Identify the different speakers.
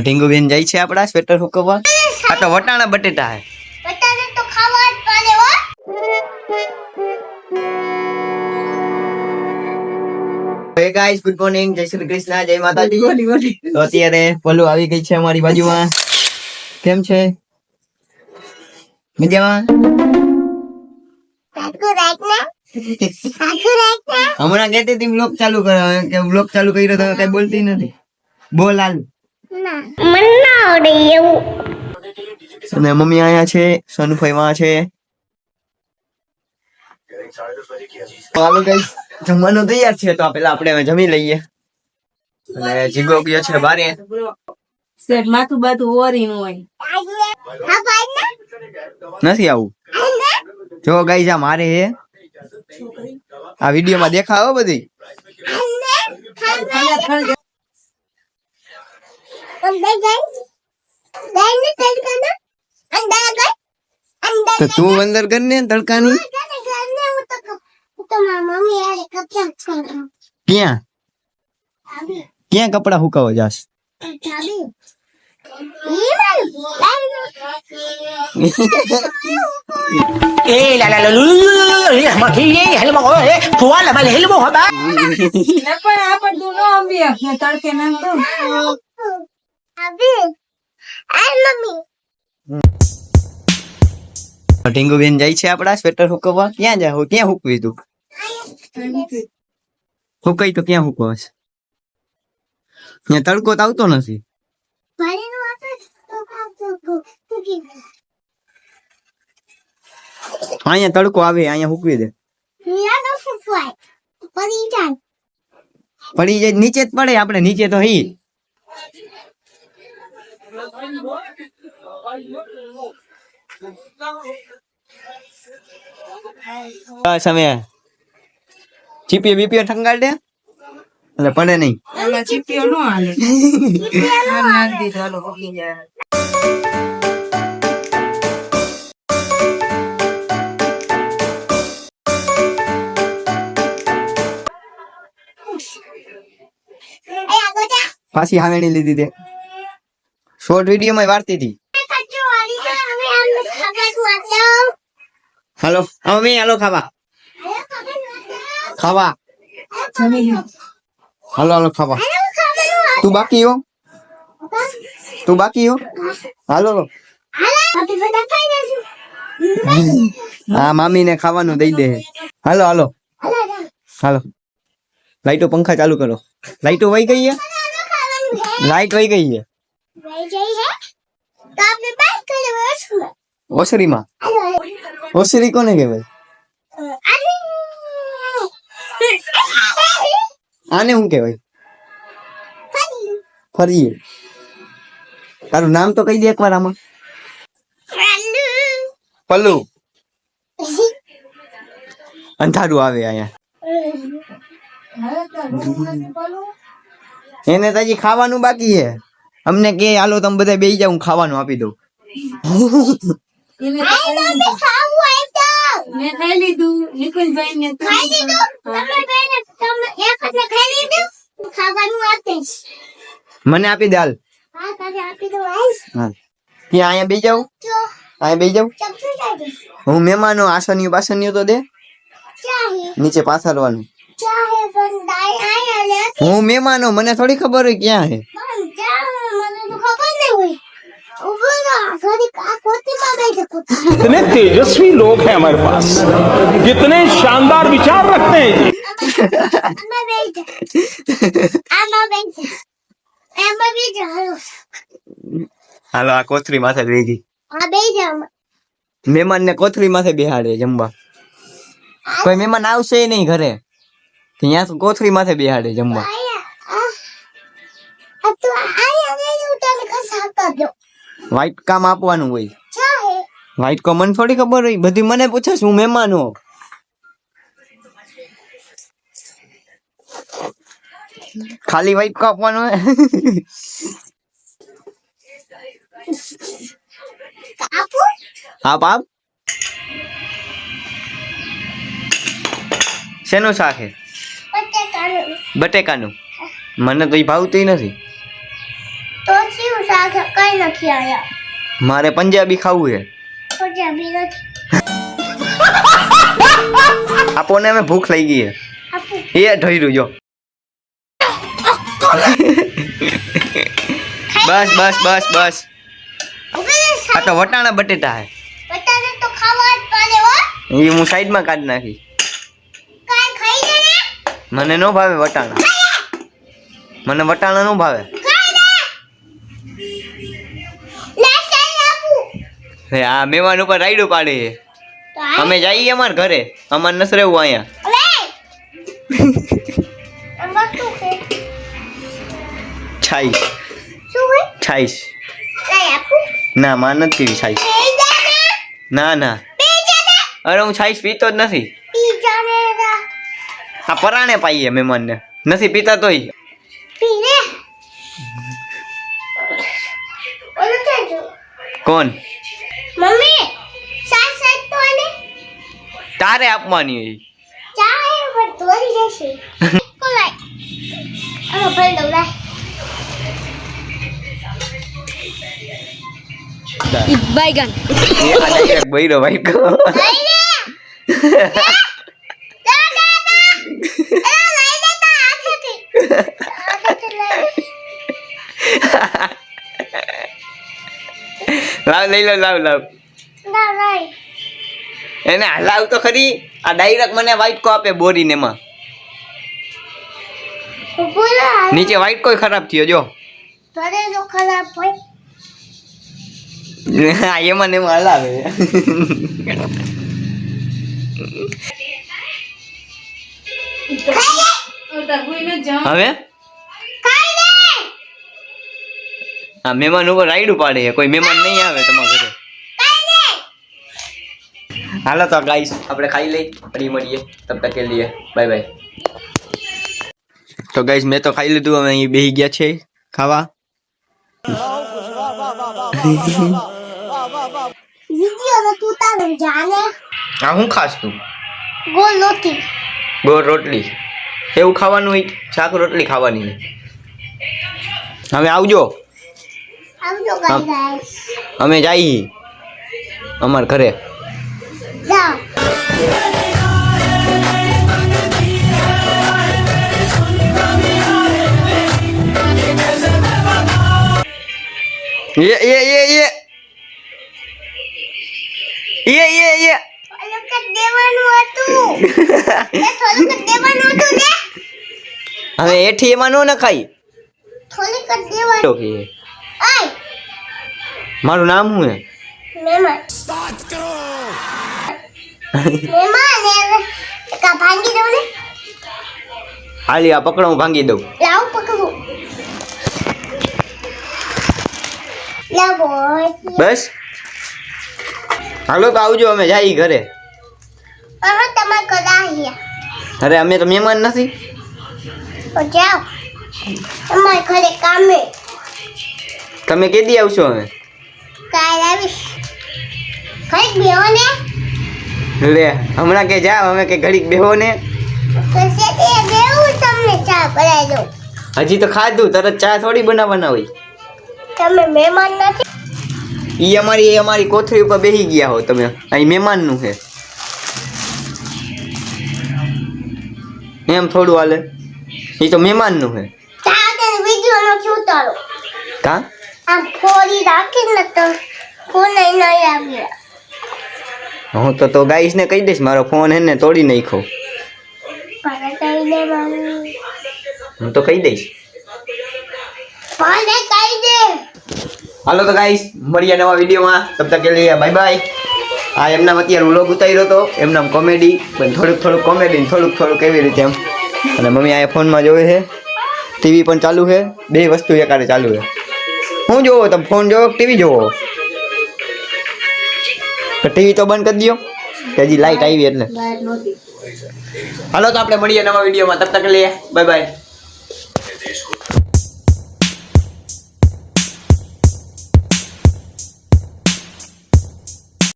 Speaker 1: ઢીંગુ બેન જાય છે આપડા સ્વેટર હુકવવા. આ તો વટાણા બટેટા હે.
Speaker 2: બટાટા તો ખાવા જ પડે હો.
Speaker 1: હે ગાઈસ, ગુડ મોર્નિંગ, જય શ્રી કૃષ્ણ, જય માતાજી. તો અત્યારે પલ્લુ આવી ગઈ છે અમારી બાજુમાં. કેમ છે? મજામાં? હમણાં કહેતી હતી વ્લોગ ચાલુ કરો કે વ્લોગ ચાલુ કર્યો તો કઈ બોલતી નથી. બોલ હાલ.
Speaker 2: ના મને ના આવડે એવું.
Speaker 1: અને મમ્મી આયા છે, સોનુભાઈ માં છે. હાલો ગાઈસ, જમવાનું તૈયાર છે તો પેલા આપણે જમી લઈએ. અને જીગો ગયો છે બારે.
Speaker 3: સેટ માથું બાથું ઓરી નું હોય.
Speaker 2: હા ભાઈ ને
Speaker 1: નથી આવું. જો ગાઈસ આ મારે હે. આ વિડિયો માં દેખાવો બધી. તો તું અંદર કર ને તડકાની. ક્યાં ક્યાં કપડા હુકાવો જાસ?
Speaker 3: તડકે નાખતો
Speaker 1: ઢીંગુ બેન જાય છે આપડા સ્વેટર હુકવવા. ક્યાં જાય? ક્યાં હુકવી તું? હુકાઈ તો ક્યાં હુકવાસ? ત્યાં તડકો તો આવતો નથી. અહીંયા તડકો આવે, અહીંયા હુકવી દે. પડી જાય નીચે જ પડે. આપણે નીચે તો હી. તમે ચીપી બીપીઓ ઠંગાડ દે એટલે પડે નહીં.
Speaker 3: એમાં ચીપીઓ નો હાલે. નાખી દીધો હાલો પકી જાય.
Speaker 1: પાછી હાવેણી લીધી તે શોર્ટ વિડીયો માં વાર્તી હતી. હાલો અમે હાલો ખાવા ખાવા હાલો હાલો ખાવા. તું બાકી હો? તું બાકી હો? હાલો હા મામી ને ખાવાનું દઈ દે. હાલો હાલો હાલો. લાઈટો પંખા ચાલુ કરો. લાઈટો વહી ગઈ છે. લાઈટ વહી ગઈ છે ઓસરીમાં. ઓસરી કોને કહેવાય? આને શું કહેવાય? ફરી. તારું નામ તો કહી દે એકવાર આમાં. પલ્લુ. અંધારું આવે અહીંયા. એને તો હજી ખાવાનું બાકી છે. અમને કે હાલો તમે બધા બેસી જાવ, હું ખાવાનું આપી દઉં.
Speaker 3: મેં ખાઈ લીધું. નિકુંજભાઈ ને
Speaker 1: મને આપી દે હાલ. હા ત્યાં અહીંયા બેસી જાવ. અહીંયા બેસી જાવ. હું મહેમાનો આસનિયું બાસનિયું તો દે. નીચે પાથરવાનું. હું મહેમાનો, મને થોડી ખબર હોય ક્યાં હે.
Speaker 4: कितने तेजस्वी लोग हैं हमारे पास, कितने शानदार विचार रखते हैं जी.
Speaker 1: હાલો આ કોથળી માથે બેહી ગઈ. મહેમાન ને કોથળી માથે બેહાડે જમવા. કોઈ મહેમાન આવશે નહીં ઘરે, ત્યાં કોથળી માથે બેહાડે જમવા. વ્હાઈટ કામ આપવાનું હોય. વ્હાઈટ કો મને થોડી ખબર હોય. બધી મને પૂછે હું મહેમાન હો. ખાલી વ્હાઈટ કો આપવાનું હોય. આપ આપ. શેનું શાક હે? બટેકાનું. મને તો એ ભાવતું નથી.
Speaker 2: તો શું પાસે કઈ નથી આયા.
Speaker 1: મારે પંજાબી ખાવું છે.
Speaker 2: પંજાબી નથી.
Speaker 1: આપો ને, અમે ભૂખ લઈ ગઈ છે.
Speaker 2: આપું.
Speaker 1: એ ઢોર્યું જો. બસ બસ બસ બસ. આ તો વટાણા બટેટા હે.
Speaker 2: બટાટા તો ખાવા જ પડે હો.
Speaker 1: એ હું સાઈડમાં કાઢી નાખી.
Speaker 2: કાઈ ખાઈ લે ને.
Speaker 1: મને નો ભાવે વટાણા. મને વટાણા નો ભાવે.
Speaker 2: ખાઈ લે. લે ચાલ આપું.
Speaker 1: હે આ મહેમાન ઉપર રાયડું પાડે છે.
Speaker 2: તો આ
Speaker 1: અમે જઈએ અમાર ઘરે. અમાર નસ રહેવું અહીંયા.
Speaker 2: લે. આ વસ્તુ છે.
Speaker 1: છાઈસ
Speaker 2: શું હે?
Speaker 1: છાઈસ.
Speaker 2: લે આપું.
Speaker 1: ના માં નથી પીવી છાઈસ.
Speaker 2: પીઝા ને.
Speaker 1: ના ના.
Speaker 2: પીઝા ને.
Speaker 1: અરે હું છાઈસ પીતો જ નથી.
Speaker 2: પીઝા ને.
Speaker 1: આ પરાણે પાઈએ મહેમાનને. નથી પીતા તોય.
Speaker 2: પી લે. ઓલો છે જો.
Speaker 1: કોણ?
Speaker 2: મમ્મી સાસ સાસ તો આને
Speaker 1: તારે આપવાની હોય.
Speaker 2: ચા હે પર તોડી જશે. કોલાય. આ ભલ દઉં લે.
Speaker 3: बैगन
Speaker 1: એ આ ડાયરેક્ટ બૈરો ભાઈ કો.
Speaker 2: લઈ લે. લા લા લા. એ લઈ લે તા હાથેથી. હાથેથી લઈ લે.
Speaker 1: લાવ લઈ લો લાવ લાવ.
Speaker 2: ના લઈ.
Speaker 1: એને હલાવ તો ખરી. આ ડાયરેક્ટ મને વ્હાઈટ કો આપે બોરીને એમાં.
Speaker 2: બોલા.
Speaker 1: નીચે વ્હાઈટ કોઈ ખરાબ થયો જો.
Speaker 2: તને જો ખરાબ હોય.
Speaker 1: હા એમાં ને એમાં હલાવે.
Speaker 2: ખાઈ લે.
Speaker 1: હવે
Speaker 2: ખાઈ લે.
Speaker 1: આ મહેમાન ઉપર રાયડું પાડે છે. કોઈ મહેમાન નહીં આવે તમારા ઘરે.
Speaker 2: ખાઈ લે.
Speaker 1: હાલો તો ગાઈસ આપણે ખાઈ લઈ ફરી મળીએ. તબ તક કે લીએ બાય બાય. તો ગાઈસ મેં તો ખાઈ લીધું. અમે અહીં બેસી ગયા છે ખાવા.
Speaker 2: વિડિયો તો તું તારે જાને.
Speaker 1: આ હું ખાસ તું?
Speaker 2: ગોલ લોટી.
Speaker 1: ગોળ રોટલી એવું ખાવાનું હોય. શાક રોટલી ખાવાની હોય. હવે આવજો.
Speaker 2: આવજો ગાઈસ.
Speaker 1: અમે જઈએ અમાર ઘરે.
Speaker 2: જાઓ.
Speaker 1: એ એ એ એ એ એ એ
Speaker 2: થોડુંક દેવાનું હતું. એ થોડુંક દેવાનું હતું ને.
Speaker 1: હવે એઠી એમાં નો નખાય.
Speaker 2: થોડુંક દેવાનું.
Speaker 1: ઓકે
Speaker 2: આય
Speaker 1: મારું નામ શું હે?
Speaker 2: મહેમાન. મહેમાન ને કા ભાંગી દઉં ને.
Speaker 1: હાલી આ પકડો હું ભાંગી દઉં.
Speaker 2: લાવ પકડું. લાવો.
Speaker 1: બસ હાલો તો આવજો. અમે જઈએ ઘરે.
Speaker 2: આમાં તમાર કદાહિયા.
Speaker 1: અરે અમે તો મહેમાન નથી.
Speaker 2: તો જાઓ. તમાર ઘરે કામે.
Speaker 1: તમે કેદી આવશો? અમે
Speaker 2: કાલ આવીશ. ઘડીક બેહો ને.
Speaker 1: લે હમણાં કે જાવ. અમે કે ઘડીક બેહો ને.
Speaker 2: પછી તે દેવું તમને ચા બનાવી દઉં.
Speaker 1: હજી તો ખાધું. તરત ચા થોડી બનાવવાના હોય.
Speaker 2: તમે મહેમાન નથી.
Speaker 1: ઈ અમારી કોથળી ઉપર બેસી ગયા હો તમે. અહીં મહેમાન નું છે એમ થોડું હાલે. ઈ તો મહેમાન નું છે.
Speaker 2: ચા તે વિડિયો નો શું તારો.
Speaker 1: કા
Speaker 2: આમ ખોરી રાખીને તો ફોન નહીં આવ્યા.
Speaker 1: હું તો ગાઈસ ને કહી દઈશ મારો ફોન હે ને તોડી નાખો.
Speaker 2: પાણી દે મામી.
Speaker 1: હું તો કહી દઈશ.
Speaker 2: પાણી કહી દે.
Speaker 1: હાલો તો ગાઈસ મળીએ નવા વિડીયોમાં. તબ તક કે લીએ બાય બાય. આ એમના અત્યારે વ્લોગ ઉતાર્યો હતો. એમના કોમેડી પણ થોડુંક કોમેડી ને થોડુંક એવી રીતે એમ. અને મમ્મી આ ફોનમાં જોવે છે. ટીવી પણ ચાલુ છે. બે વસ્તુ એકારે ચાલુ છે. હું જોવો તમે? ફોન જોવો ટીવી જોવો? તો ટીવી તો બંધ કરી દો. હજી લાઈટ આવી એટલે. હાલો તો આપણે મળીએ નવા વિડીયોમાં. તબ તક લીએ બાય બાય.